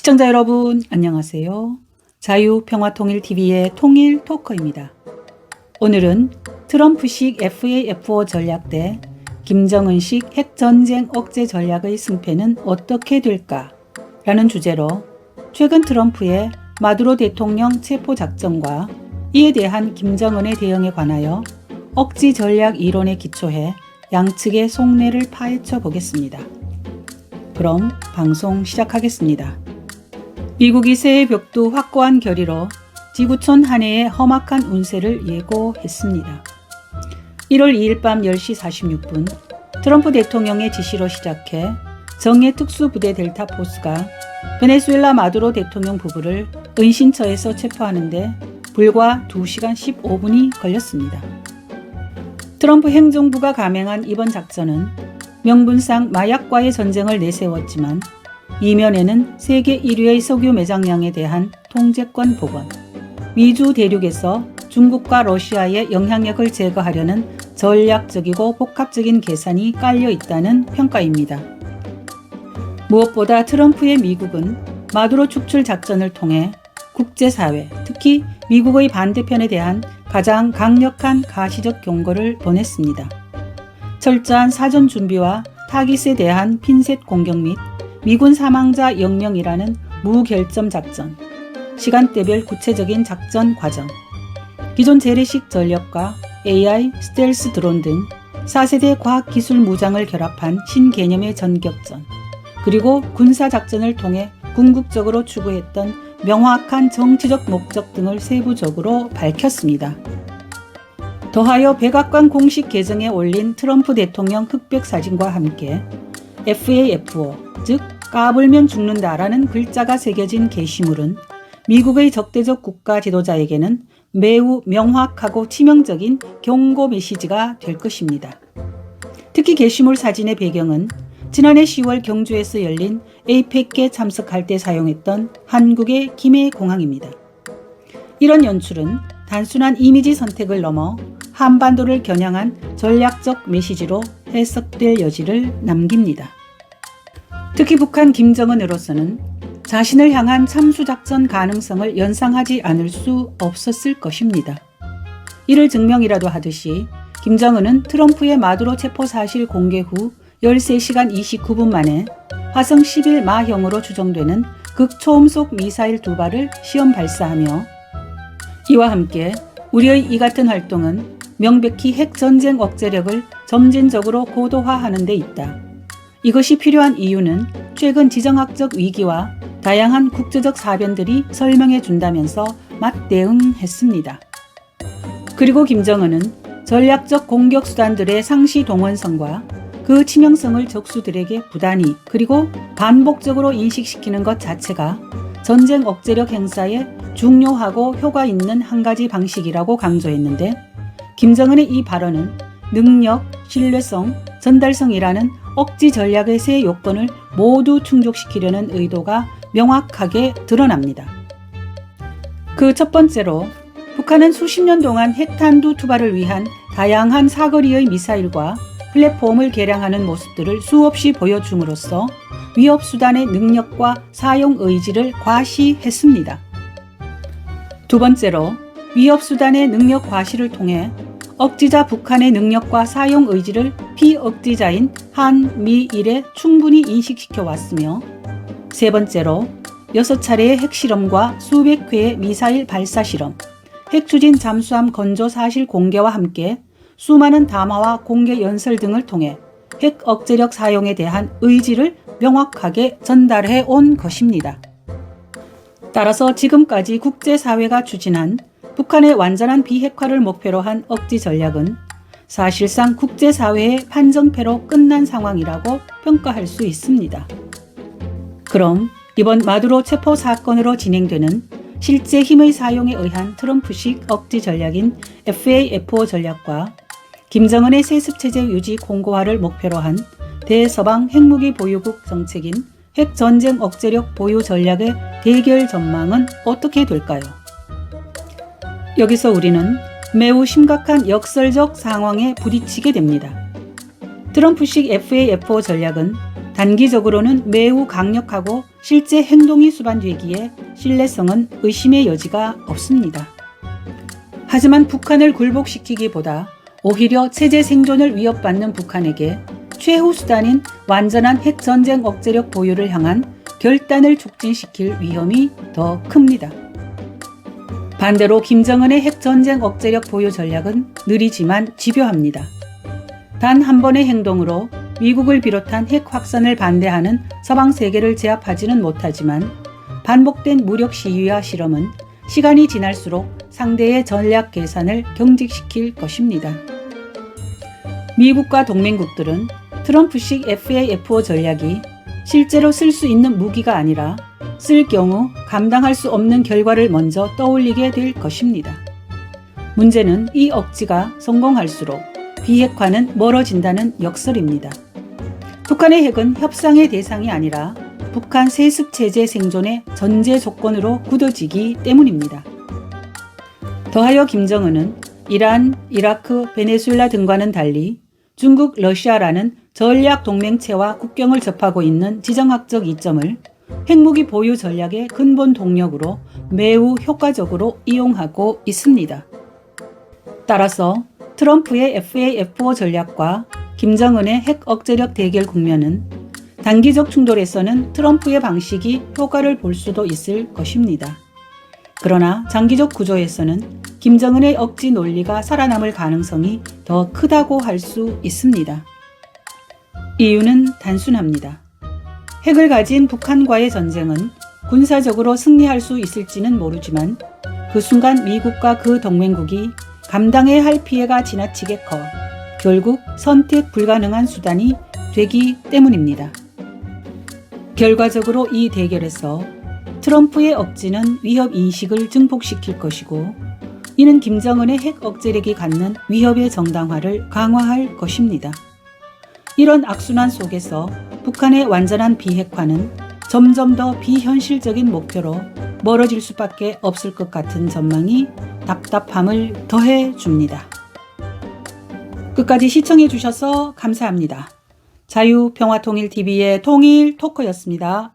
시청자 여러분 안녕하세요. 자유평화통일TV의 통일 토커입니다. 오늘은 트럼프식 FAFO 전략 대 김정은식 핵전쟁 억제 전략의 승패는 어떻게 될까? 라는 주제로 최근 트럼프의 마두로 대통령 체포작전과 이에 대한 김정은의 대응에 관하여 억지 전략 이론에 기초해 양측의 속내를 파헤쳐 보겠습니다. 그럼 방송 시작하겠습니다. 미국이 새해 벽두 확고한 결의로 지구촌 한 해의 험악한 운세를 예고했습니다. 1월 2일 밤 10시 46분 트럼프 대통령의 지시로 시작해 정예 특수부대 델타 포스가 베네수엘라 마두로 대통령 부부를 은신처에서 체포하는데 불과 2시간 15분이 걸렸습니다. 트럼프 행정부가 감행한 이번 작전은 명분상 마약과의 전쟁을 내세웠지만 이면에는 세계 1위의 석유 매장량에 대한 통제권 복원, 미주 대륙에서 중국과 러시아의 영향력을 제거하려는 전략적이고 복합적인 계산이 깔려 있다는 평가입니다. 무엇보다 트럼프의 미국은 마두로 축출 작전을 통해 국제사회, 특히 미국의 반대편에 대한 가장 강력한 가시적 경고를 보냈습니다. 철저한 사전 준비와 타깃에 대한 핀셋 공격 및 미군 사망자 0명이라는 무결점 작전, 시간대별 구체적인 작전 과정, 기존 재래식 전력과 AI, 스텔스 드론 등 4세대 과학기술 무장을 결합한 신개념의 전격전, 그리고 군사작전을 통해 궁극적으로 추구했던 명확한 정치적 목적 등을 세부적으로 밝혔습니다. 더하여 백악관 공식 계정에 올린 트럼프 대통령 흑백 사진과 함께 FAFO, 즉 까불면 죽는다라는 글자가 새겨진 게시물은 미국의 적대적 국가 지도자에게는 매우 명확하고 치명적인 경고 메시지가 될 것입니다. 특히 게시물 사진의 배경은 지난해 10월 경주에서 열린 에이펙에 참석할 때 사용했던 한국의 김해공항입니다. 이런 연출은 단순한 이미지 선택을 넘어 한반도를 겨냥한 전략적 메시지로 해석될 여지를 남깁니다. 특히 북한 김정은으로서는 자신을 향한 참수작전 가능성을 연상하지 않을 수 없었을 것입니다. 이를 증명이라도 하듯이 김정은은 트럼프의 마두로 체포 사실 공개 후 13시간 29분 만에 화성 11 마형으로 추정되는 극초음속 미사일 2발을 시험 발사하며 이와 함께 우리의 이 같은 활동은 명백히 핵전쟁 억제력을 점진적으로 고도화하는 데 있다. 이것이 필요한 이유는 최근 지정학적 위기와 다양한 국제적 사변들이 설명해 준다면서 맞대응했습니다. 그리고 김정은은 전략적 공격 수단들의 상시 동원성과 그 치명성을 적수들에게 부단히 그리고 반복적으로 인식시키는 것 자체가 전쟁 억제력 행사에 중요하고 효과 있는 한 가지 방식이라고 강조했는데 김정은의 이 발언은 능력, 신뢰성, 전달성이라는 억지 전략의 세 요건을 모두 충족시키려는 의도가 명확하게 드러납니다. 그 첫 번째로 북한은 수십 년 동안 핵탄두 투발을 위한 다양한 사거리의 미사일과 플랫폼을 개량하는 모습들을 수없이 보여줌으로써 위협수단의 능력과 사용 의지를 과시했습니다. 두 번째로 위협수단의 능력 과시를 통해 억지자 북한의 능력과 사용 의지를 피억지자인 한미일에 충분히 인식시켜 왔으며 세 번째로 6차례의 핵실험과 수백 회의 미사일 발사 실험, 핵추진 잠수함 건조 사실 공개와 함께 수많은 담화와 공개 연설 등을 통해 핵 억제력 사용에 대한 의지를 명확하게 전달해 온 것입니다. 따라서 지금까지 국제사회가 추진한 북한의 완전한 비핵화를 목표로 한 억지 전략은 사실상 국제사회의 판정패로 끝난 상황이라고 평가할 수 있습니다. 그럼 이번 마두로 체포 사건으로 진행되는 실제 힘의 사용에 의한 트럼프식 억지 전략인 FAFO 전략과 김정은의 세습체제 유지 공고화를 목표로 한 대서방 핵무기 보유국 정책인 핵전쟁 억제력 보유 전략의 대결 전망은 어떻게 될까요? 여기서 우리는 매우 심각한 역설적 상황에 부딪히게 됩니다. 트럼프식 FAFO 전략은 단기적으로는 매우 강력하고 실제 행동이 수반되기에 신뢰성은 의심의 여지가 없습니다. 하지만 북한을 굴복시키기보다 오히려 체제 생존을 위협받는 북한에게 최후 수단인 완전한 핵전쟁 억제력 보유를 향한 결단을 촉진시킬 위험이 더 큽니다. 반대로 김정은의 핵전쟁 억제력 보유 전략은 느리지만 집요합니다. 단 한 번의 행동으로 미국을 비롯한 핵 확산을 반대하는 서방 세계를 제압하지는 못하지만 반복된 무력 시위와 실험은 시간이 지날수록 상대의 전략 계산을 경직시킬 것입니다. 미국과 동맹국들은 트럼프식 FAFO 전략이 실제로 쓸 수 있는 무기가 아니라 쓸 경우 감당할 수 없는 결과를 먼저 떠올리게 될 것입니다. 문제는 이 억지가 성공할수록 비핵화는 멀어진다는 역설입니다. 북한의 핵은 협상의 대상이 아니라 북한 세습체제 생존의 전제 조건으로 굳어지기 때문입니다. 더하여 김정은은 이란, 이라크, 베네수엘라 등과는 달리 중국, 러시아라는 전략 동맹체와 국경을 접하고 있는 지정학적 이점을 핵무기 보유 전략의 근본 동력으로 매우 효과적으로 이용하고 있습니다. 따라서 트럼프의 FAFO 전략과 김정은의 핵 억제력 대결 국면은 단기적 충돌에서는 트럼프의 방식이 효과를 볼 수도 있을 것입니다. 그러나 장기적 구조에서는 김정은의 억지 논리가 살아남을 가능성이 더 크다고 할 수 있습니다. 이유는 단순합니다. 핵을 가진 북한과의 전쟁은 군사적으로 승리할 수 있을지는 모르지만 그 순간 미국과 그 동맹국이 감당해야 할 피해가 지나치게 커 결국 선택 불가능한 수단이 되기 때문입니다. 결과적으로 이 대결에서 트럼프의 억지는 위협 인식을 증폭시킬 것이고 이는 김정은의 핵 억제력이 갖는 위협의 정당화를 강화할 것입니다. 이런 악순환 속에서 북한의 완전한 비핵화는 점점 더 비현실적인 목표로 멀어질 수밖에 없을 것 같은 전망이 답답함을 더해 줍니다. 끝까지 시청해 주셔서 감사합니다. 자유평화통일TV의 통일 토커였습니다.